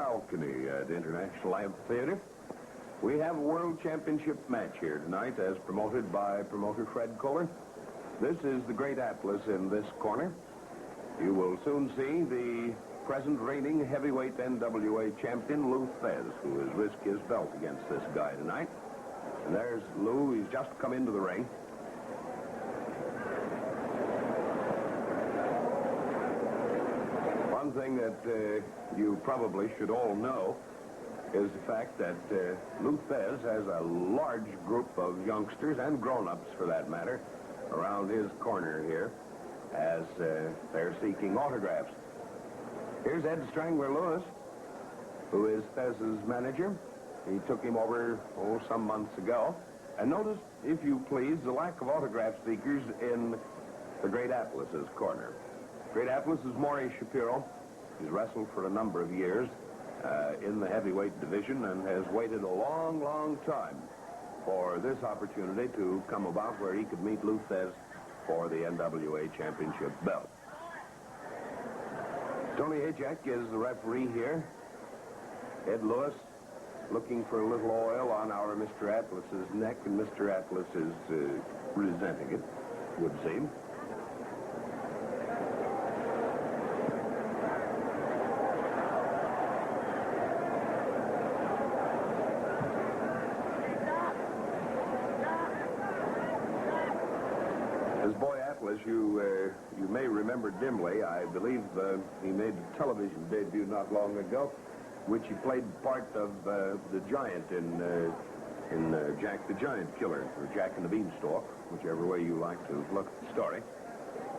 balcony at International Amphitheater. We have a World Championship match here tonight as promoted by promoter Fred Kohler. This is the Great Atlas in this corner. You will soon see the present reigning heavyweight NWA champion Lou Thesz, who has risked his belt against this guy tonight. And there's Lou. He's just come into the ring. One thing that you probably should all know is the fact that Lou Thesz has a large group of youngsters and grown-ups, for that matter, around his corner here as they're seeking autographs. Here's Ed Strangler Lewis, who is Thesz's manager. He took him over, some months ago. And notice, if you please, the lack of autograph seekers in the Great Atlas's corner. Great Atlas is Morris Shapiro. He's wrestled for a number of years in the heavyweight division and has waited a long, long time for this opportunity to come about where he could meet Lou Thesz for the NWA Championship belt. Tony Hajek is the referee here. Ed Lewis looking for a little oil on our Mr. Atlas's neck, and Mr. Atlas is resenting it, would seem. This boy Atlas, you may remember dimly. I believe he made a television debut not long ago, which he played part of the Giant in Jack the Giant Killer, or Jack and the Beanstalk, whichever way you like to look at the story.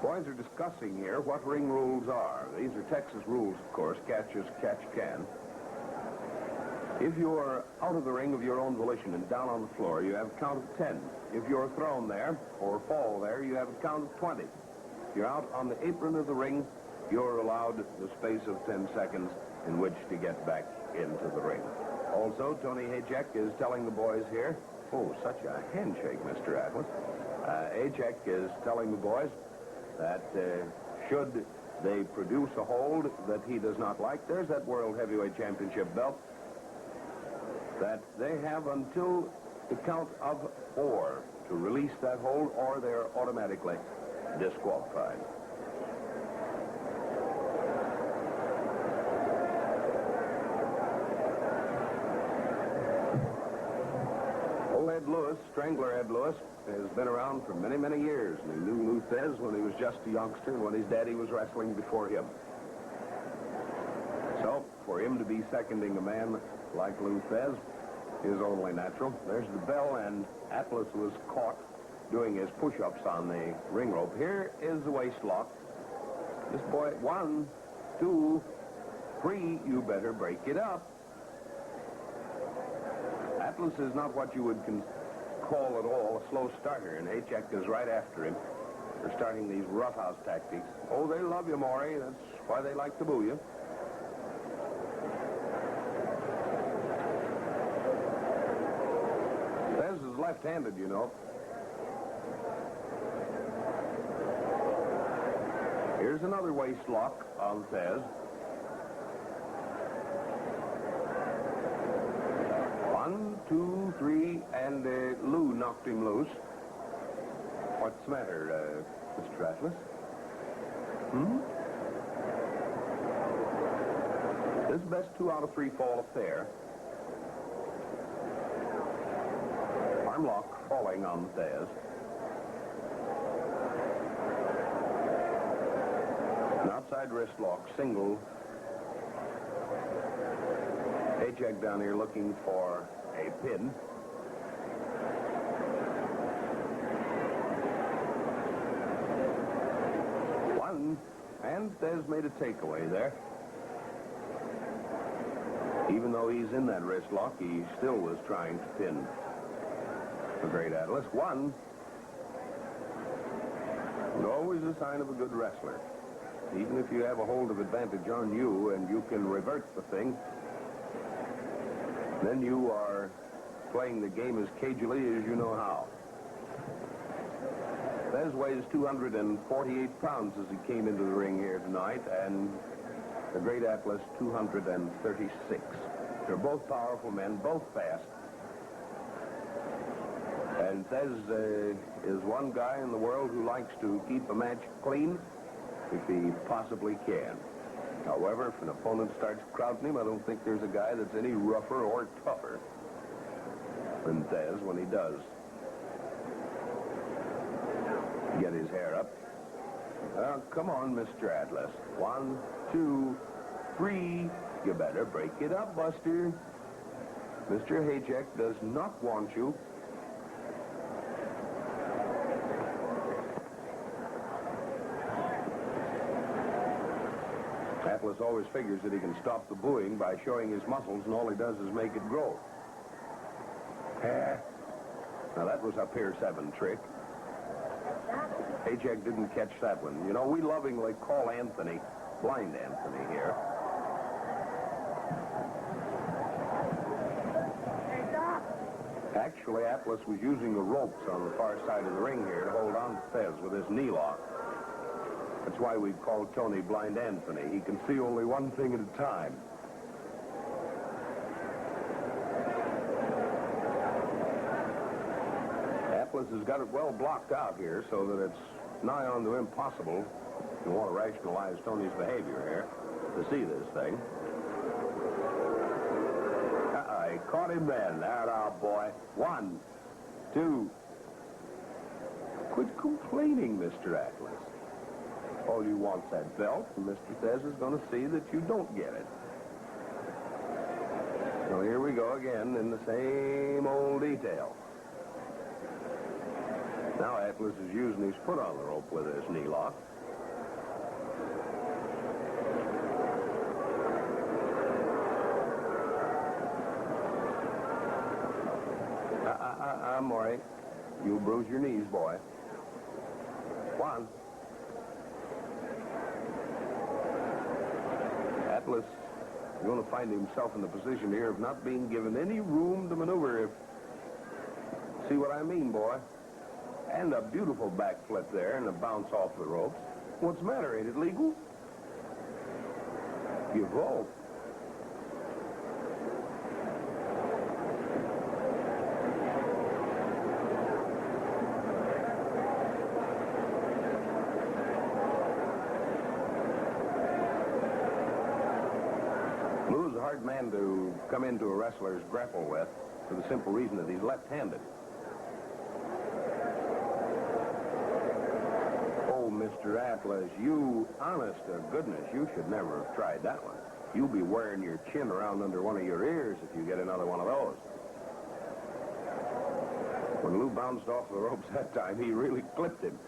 Boys are discussing here what ring rules are. These are Texas rules, of course. Catch as catch can. If you're out of the ring of your own volition and down on the floor, you have a count of 10. If you're thrown there or fall there, you have a count of 20. If you're out on the apron of the ring, you're allowed the space of 10 seconds in which to get back into the ring. Also, Tony Hajek is telling the boys here, such a handshake, Mr. Atlas. Hajek is telling the boys that should they produce a hold that he does not like, there's that World Heavyweight Championship belt, that they have until the count of 4 to release that hold, or they're automatically disqualified. Old Ed Lewis, Strangler Ed Lewis, has been around for many, many years. And he knew Lou Thesz when he was just a youngster and when his daddy was wrestling before him. So, for him to be seconding a man like Lou Thesz is only natural. There's the bell, and Atlas was caught doing his push-ups on the ring rope. Here is the waist lock. This boy, 1, 2, 3, you better break it up. Atlas is not what you would call at all a slow starter, and Hajek is right after him. They're starting these roughhouse tactics. Oh, they love you, Maury. That's why they like to boo you. Thesz is left-handed, you know. Here's another waist lock on Thesz. 1, 2, 3, and Lou knocked him loose. What's the matter, Mr. Atlas? This is the best 2 out of 3 fall affair. Arm lock falling on Thesz. An outside wrist lock, single. Hajek down here looking for a pin. One, and Thesz made a takeaway there. Even though he's in that wrist lock, he still was trying to pin the Great Atlas. 1, and always a sign of a good wrestler. Even if you have a hold of advantage on you and you can revert the thing, then you are playing the game as cagily as you know how. Thesz weighs 248 pounds as he came into the ring here tonight, and the great Atlas 236. They're both powerful men, both fast. And Thesz is one guy in the world who likes to keep a match clean if he possibly can. However, if an opponent starts crowding him, I don't think there's a guy that's any rougher or tougher than Thesz when he does get his hair up. Come on, Mr. Atlas. 1, 2, 3. You better break it up, Buster. Mr. Haycheck does not want you. Atlas always figures that he can stop the booing by showing his muscles, and all he does is make it grow. Now, that was a Pier 7 trick. Haycheck didn't catch that one. You know, we lovingly call Anthony Blind Anthony here. Actually, Atlas was using the ropes on the far side of the ring here to hold on to Thesz with his knee lock. That's why we call Tony Blind Anthony. He can see only one thing at a time. Atlas has got it well blocked out here so that it's nigh on to impossible, if you want to rationalize Tony's behavior here, to see this thing. He caught him then. There now, boy. 1, 2. Quit complaining, Mr. Atlas. All you want's that belt, and Mr. Thesz is going to see that you don't get it. So here we go again in the same old detail. Now Atlas is using his foot on the rope with his knee lock. I'm all right. You'll bruise your knees, boy. 1. Atlas is going to find himself in the position here of not being given any room to maneuver. See what I mean, boy? And a beautiful backflip there and a bounce off the ropes. What's the matter? Ain't it legal? You vote. Lou's a hard man to come into a wrestler's grapple with for the simple reason that he's left-handed. Mr. Atlas, you, honest to goodness, you should never have tried that one. You'll be wearing your chin around under one of your ears if you get another one of those. When Lou bounced off the ropes that time, he really clipped him.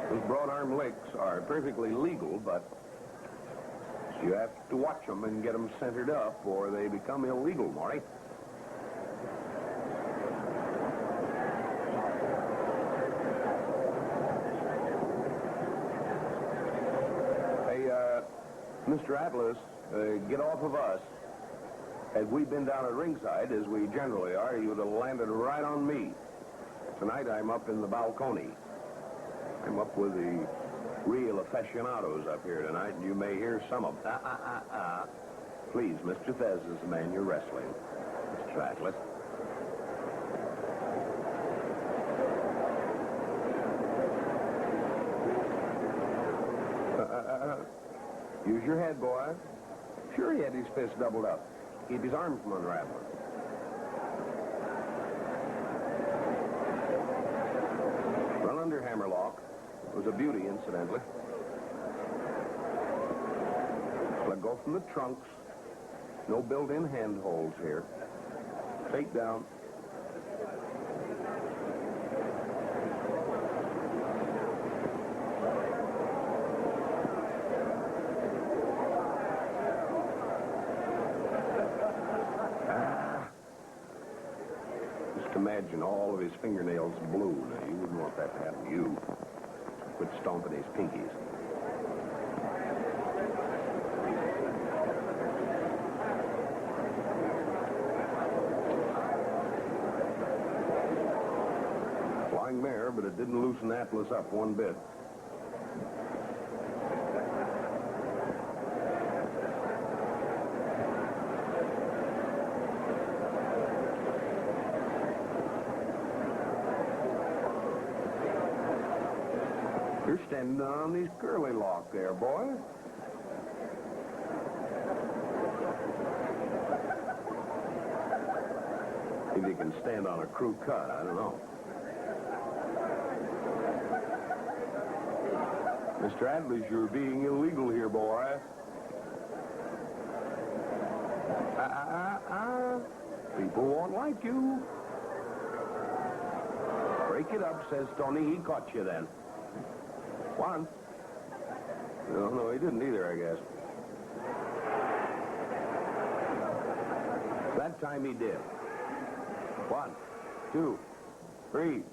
Those broad arm licks are perfectly legal, but you have to watch them and get them centered up, or they become illegal, Marty. Hey, Mr. Atlas, get off of us. Had we been down at ringside, as we generally are, you would have landed right on me. Tonight, I'm up in the balcony. I'm up with the real aficionados up here tonight, and you may hear some of them. Please, Mr. Thesz is the man you're wrestling. Mr. Atlas. Use your head, boy. Sure, he had his fists doubled up. Keep his arms from unraveling. Run under hammerlock. It was a beauty, incidentally. Let go from the trunks. No built-in handholds here. Take down. imagine all of his fingernails blue. Now, you wouldn't want that to happen to you. Quit stomping his pinkies. Flying mare, but it didn't loosen Atlas up one bit. You're standing on these curly lock there, boy. If you can stand on a crew cut, I don't know. Mr. Atlas, you're being illegal here, boy. People won't like you. Break it up, says Tony. He caught you then. One. No, he didn't either, I guess. That time he did. 1, 2, 3.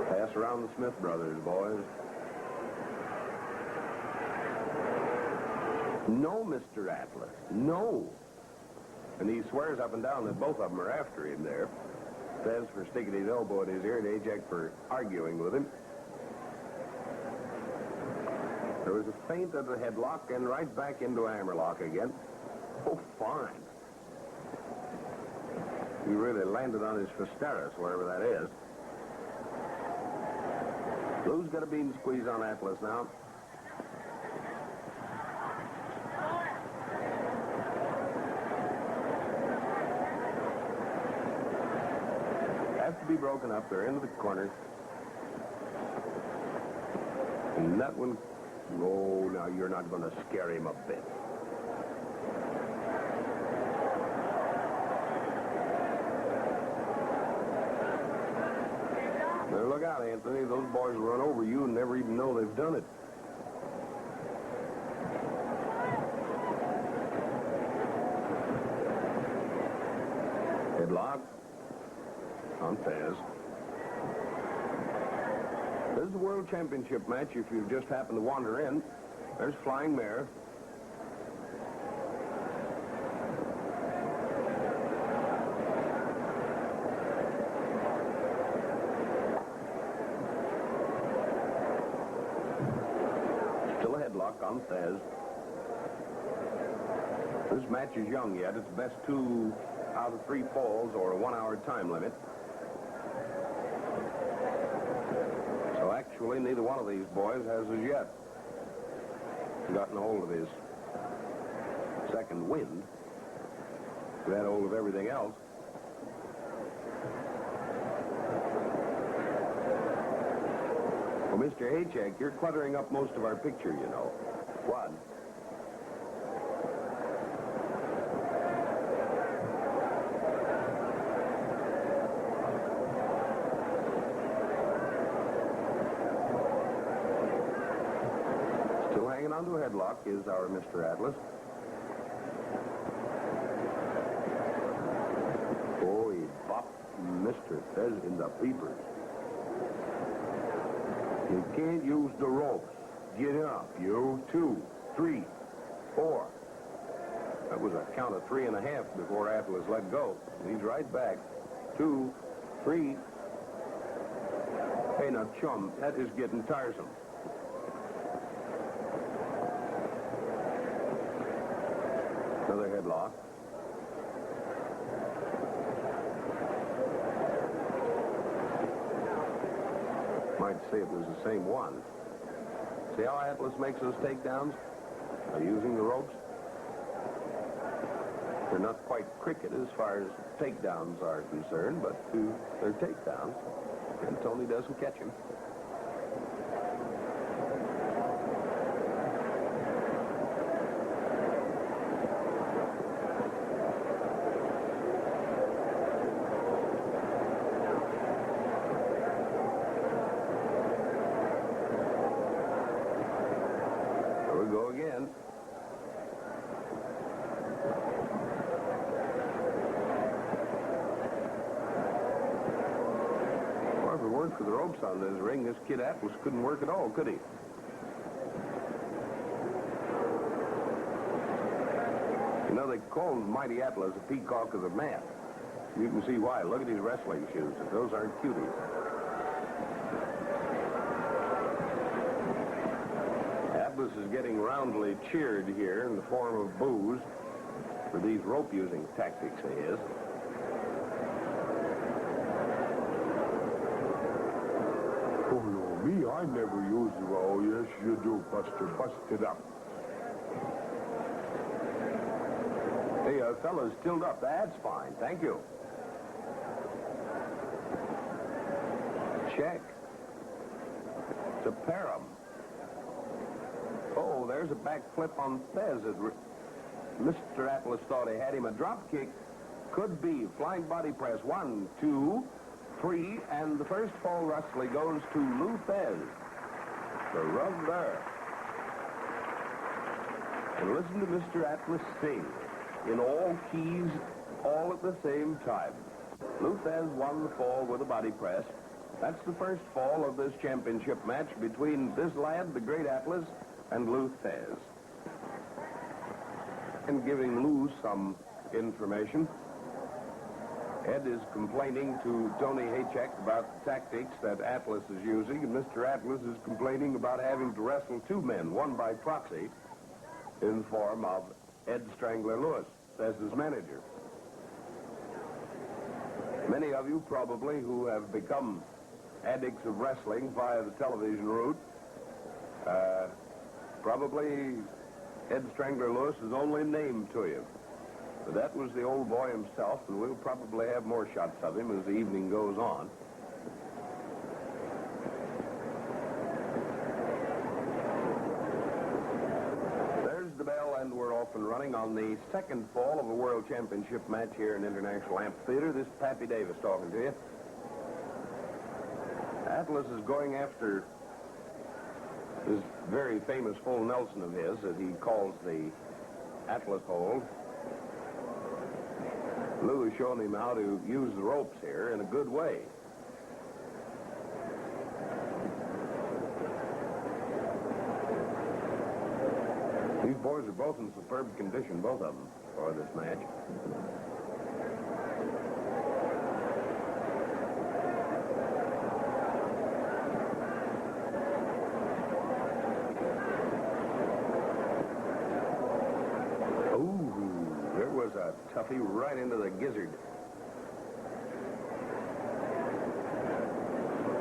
Pass around the Smith brothers, boys. No, Mr. Atlas. No. And he swears up and down that both of them are after him there. Thesz for sticking his elbow in his ear and Ajak for arguing with him. There was a feint of the headlock and right back into a hammerlock again. Oh, fine. He really landed on his Fisteris, wherever that is. Lou's got a beam squeeze on Atlas now. Have to be broken up. They're into the corner. And that one... Oh, now you're not going to scare him a bit. Now look out, Anthony. Those boys will run over you and never even know they've done it. Headlock on Thesz. This is a world championship match if you just happen to wander in. There's Flying Mare. Still a headlock on Thesz. This match is young yet. It's best 2 out of 3 falls or a 1-hour time limit. So actually, neither one of these boys has as yet gotten a hold of his second wind. He had hold of everything else. Well, Mr. Haycheck, you're cluttering up most of our picture, you know. What? Onto a headlock is our Mr. Atlas. Oh, he bopped Mr. Thesz in the peepers. You can't use the ropes. Get up, you. 2, 3, 4. That was a count of 3.5 before Atlas let go. He's right back. 2, 3. Hey, now, chum, that is getting tiresome. Another headlock. Might say it was the same one. See how Atlas makes those takedowns? By using the ropes? They're not quite cricket as far as takedowns are concerned, but they're takedowns. And Tony doesn't catch him. Go again. to the ropes on this ring, this kid Atlas couldn't work at all, could he? You know, they called Mighty Atlas a peacock of the mat. You can see why. Look at his wrestling shoes. Those aren't cuties. Atlas is getting roundly cheered here in the form of boos for these rope-using tactics of his. Oh, no, me, I never use it. Oh, yes, you do, Buster. Bust it up. Hey, fellas, tilled up. That's fine. Thank you. Check. It's a pair 'em. Oh, there's a back flip on Thesz. Mr. Atlas thought he had him. A drop kick could be. Flying body press. 1, 2, 3, and the first fall roughly goes to Lou Thesz. The rub there. And listen to Mr. Atlas sing in all keys, all at the same time. Lou Thesz won the fall with a body press. That's the first fall of this championship match between this lad, the great Atlas, and Lou Thesz. And giving Lou some information, Ed is complaining to Tony Haycheck about the tactics that Atlas is using, and Mr. Atlas is complaining about having to wrestle two men, one by proxy, in the form of Ed Strangler Lewis, Thesz's manager. Many of you probably who have become addicts of wrestling via the television route, probably Ed Strangler Lewis is only named to you. But that was the old boy himself, and we'll probably have more shots of him as the evening goes on. There's the bell, and we're off and running on the second fall of a World Championship match here in International Amphitheater. This is Pappy Davis talking to you. Atlas is going after this very famous full Nelson of his that he calls the Atlas hold. Lou has shown him how to use the ropes here in a good way. These boys are both in superb condition, both of them, for this match. Toughie right into the gizzard.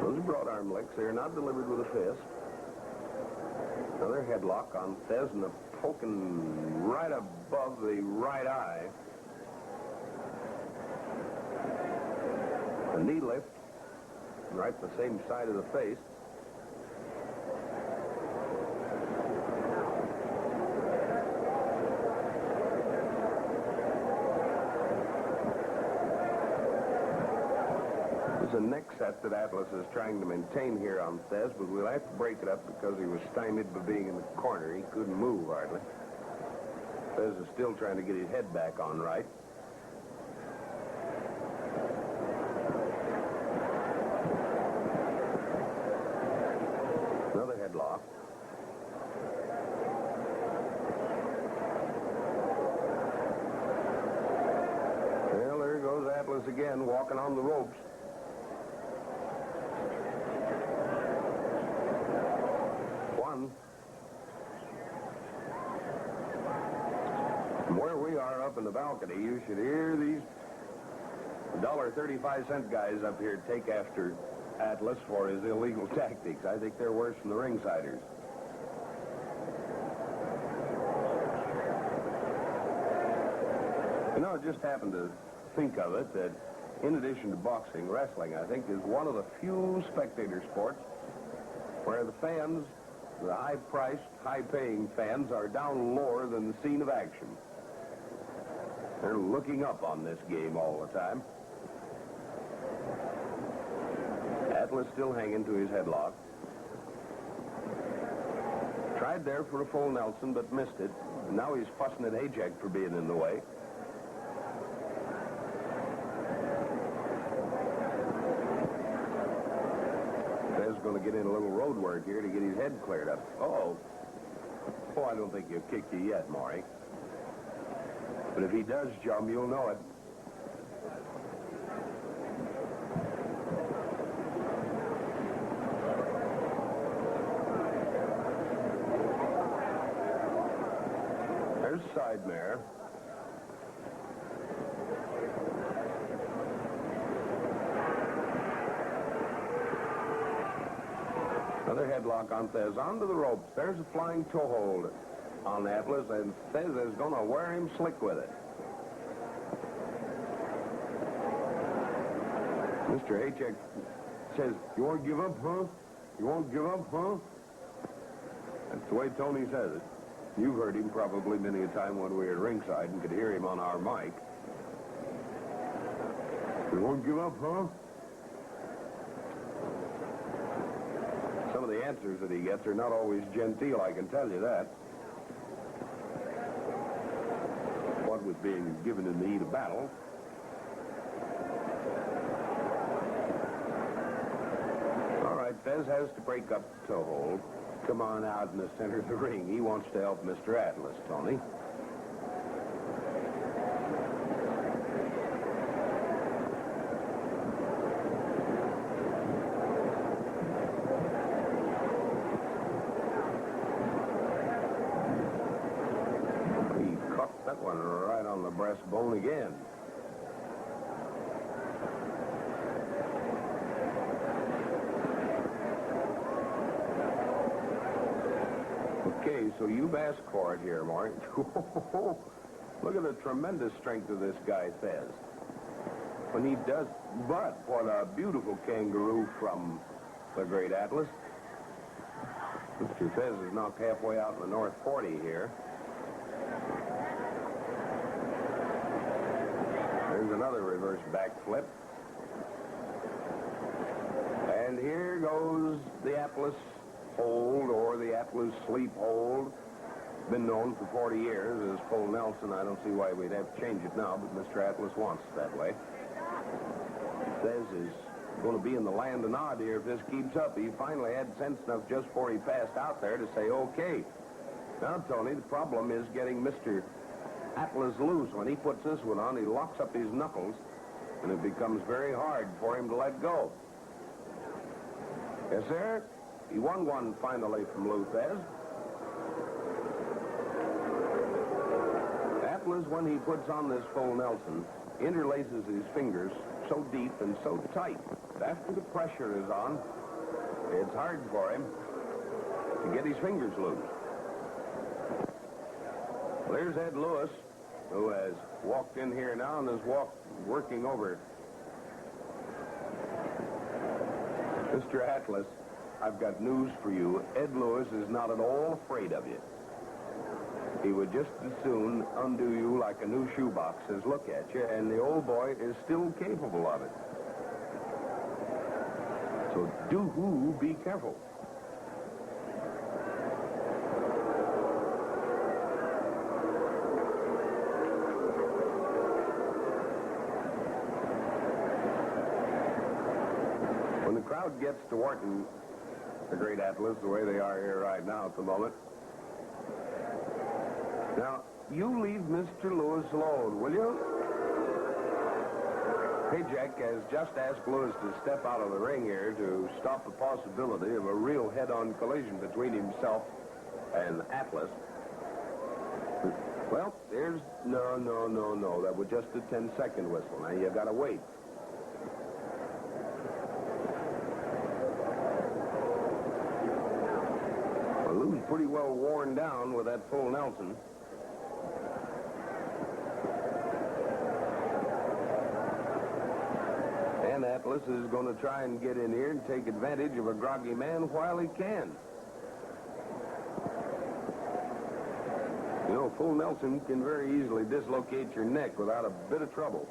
Those are broad arm licks. They're not delivered with a fist. Another headlock on Thesz and a poking right above the right eye. A knee lift right the same side of the face. A neck set that Atlas is trying to maintain here on Thesz, but we'll have to break it up because he was stymied by being in the corner. He couldn't move hardly. Thesz is still trying to get his head back on right. Another headlock. Well, there goes Atlas again, walking on the ropes. From where we are up in the balcony, you should hear these $1.35 guys up here take after Atlas for his illegal tactics. I think they're worse than the ringsiders. You know, I just happened to think of it that in addition to boxing, wrestling, I think, is one of the few spectator sports where the fans, the high-priced, high-paying fans, are down lower than the scene of action. They're looking up on this game all the time. Atlas still hanging to his headlock. Tried there for a full Nelson, but missed it. Now he's fussing at Haycheck for being in the way. going to get in a little road work here to get his head cleared up. Oh, I don't think he'll kick you yet, Maury. But if he does jump, you'll know it. There's side mare. Another headlock on Thesz. Onto the ropes. There's a flying toe hold on Atlas, and Thesz is going to wear him slick with it. Mr. Haycheck says, "You won't give up, huh? You won't give up, huh?" That's the way Tony says it. You've heard him probably many a time when we were at ringside and could hear him on our mic. "You won't give up, huh?" Some of the answers that he gets are not always genteel, I can tell you that. What with being given in the heat of battle. All right, Thesz has to break up the toe hold. Come on out in the center of the ring. He wants to help Mr. Atlas, Tony. He caught that one right on the breastbone again. Okay, so you've asked for it here, Mark. Look at the tremendous strength of this guy, Thesz. When he does, but what a beautiful kangaroo from the great Atlas. Mr. Thesz is knocked halfway out in the North 40 here. There's another reverse backflip. And here goes the Atlas hold, or the Atlas sleep hold. Been known for 40 years as full Nelson. I don't see why we'd have to change it now, but Mr. Atlas wants it that way. Thesz is going to be in the land of Nod here if this keeps up. He finally had sense enough just before he passed out there to say, okay. Now, Tony, the problem is getting Mr. Atlas loose. When he puts this one on, he locks up his knuckles, and it becomes very hard for him to let go. Yes, sir? He won one finally from Lou Thesz. Atlas, when he puts on this full Nelson, interlaces his fingers so deep and so tight. After the pressure is on, it's hard for him to get his fingers loose. There's Ed Lewis, who has walked in here now and is working over Mr. Atlas. I've got news for you. Ed Lewis is not at all afraid of you. He would just as soon undo you like a new shoebox as look at you, and the old boy is still capable of it. So do be careful. When the crowd gets to Wharton, the great Atlas, the way they are here right now at the moment. Now, you leave Mr. Lewis alone, will you? Haycheck has just asked Lewis to step out of the ring here to stop the possibility of a real head-on collision between himself and Atlas. Well, there's... No. That was just a 10-second whistle. Now, you got to wait. Lou's pretty well worn down with that full Nelson. And Atlas is going to try and get in here and take advantage of a groggy man while he can. You know, full Nelson can very easily dislocate your neck without a bit of trouble.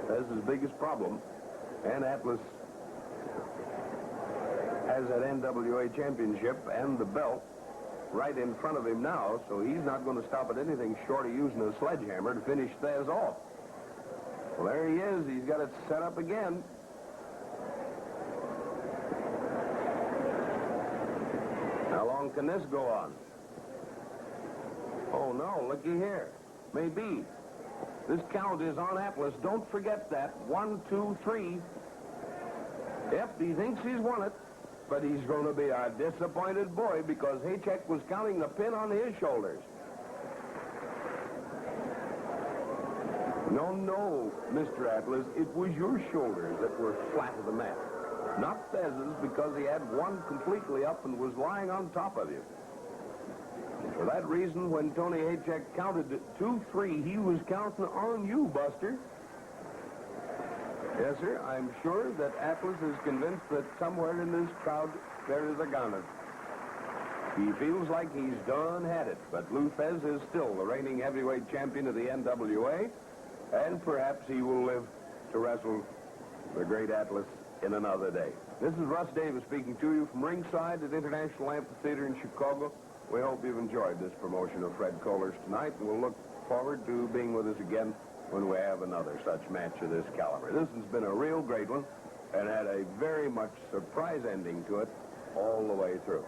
That's his biggest problem. And Atlas has that NWA championship and the belt right in front of him now, so he's not going to stop at anything short of using a sledgehammer to finish Thesz off. Well, there he is. He's got it set up again. How long can this go on? Oh, no, looky here. Maybe. This count is on Atlas. Don't forget that. 1, 2, 3. Yep, he thinks he's won it, but he's going to be a disappointed boy because Haycheck was counting the pin on his shoulders. No, no, Mr. Atlas, it was your shoulders that were flat of the mat. Not Thesz's, because he had one completely up and was lying on top of you. And for that reason, when Tony Haycheck counted 2, 3, he was counting on you, Buster. Yes, sir, I'm sure that Atlas is convinced that somewhere in this crowd there is a gunner. He feels like he's done had it, but Lou Thesz is still the reigning heavyweight champion of the NWA, and perhaps he will live to wrestle the great Atlas in another day. This is Russ Davis speaking to you from ringside at International Amphitheater in Chicago. We hope you've enjoyed this promotion of Fred Kohler's tonight, and we'll look forward to being with us again when we have another such match of this caliber. This has been a real great one and had a very much surprise ending to it all the way through.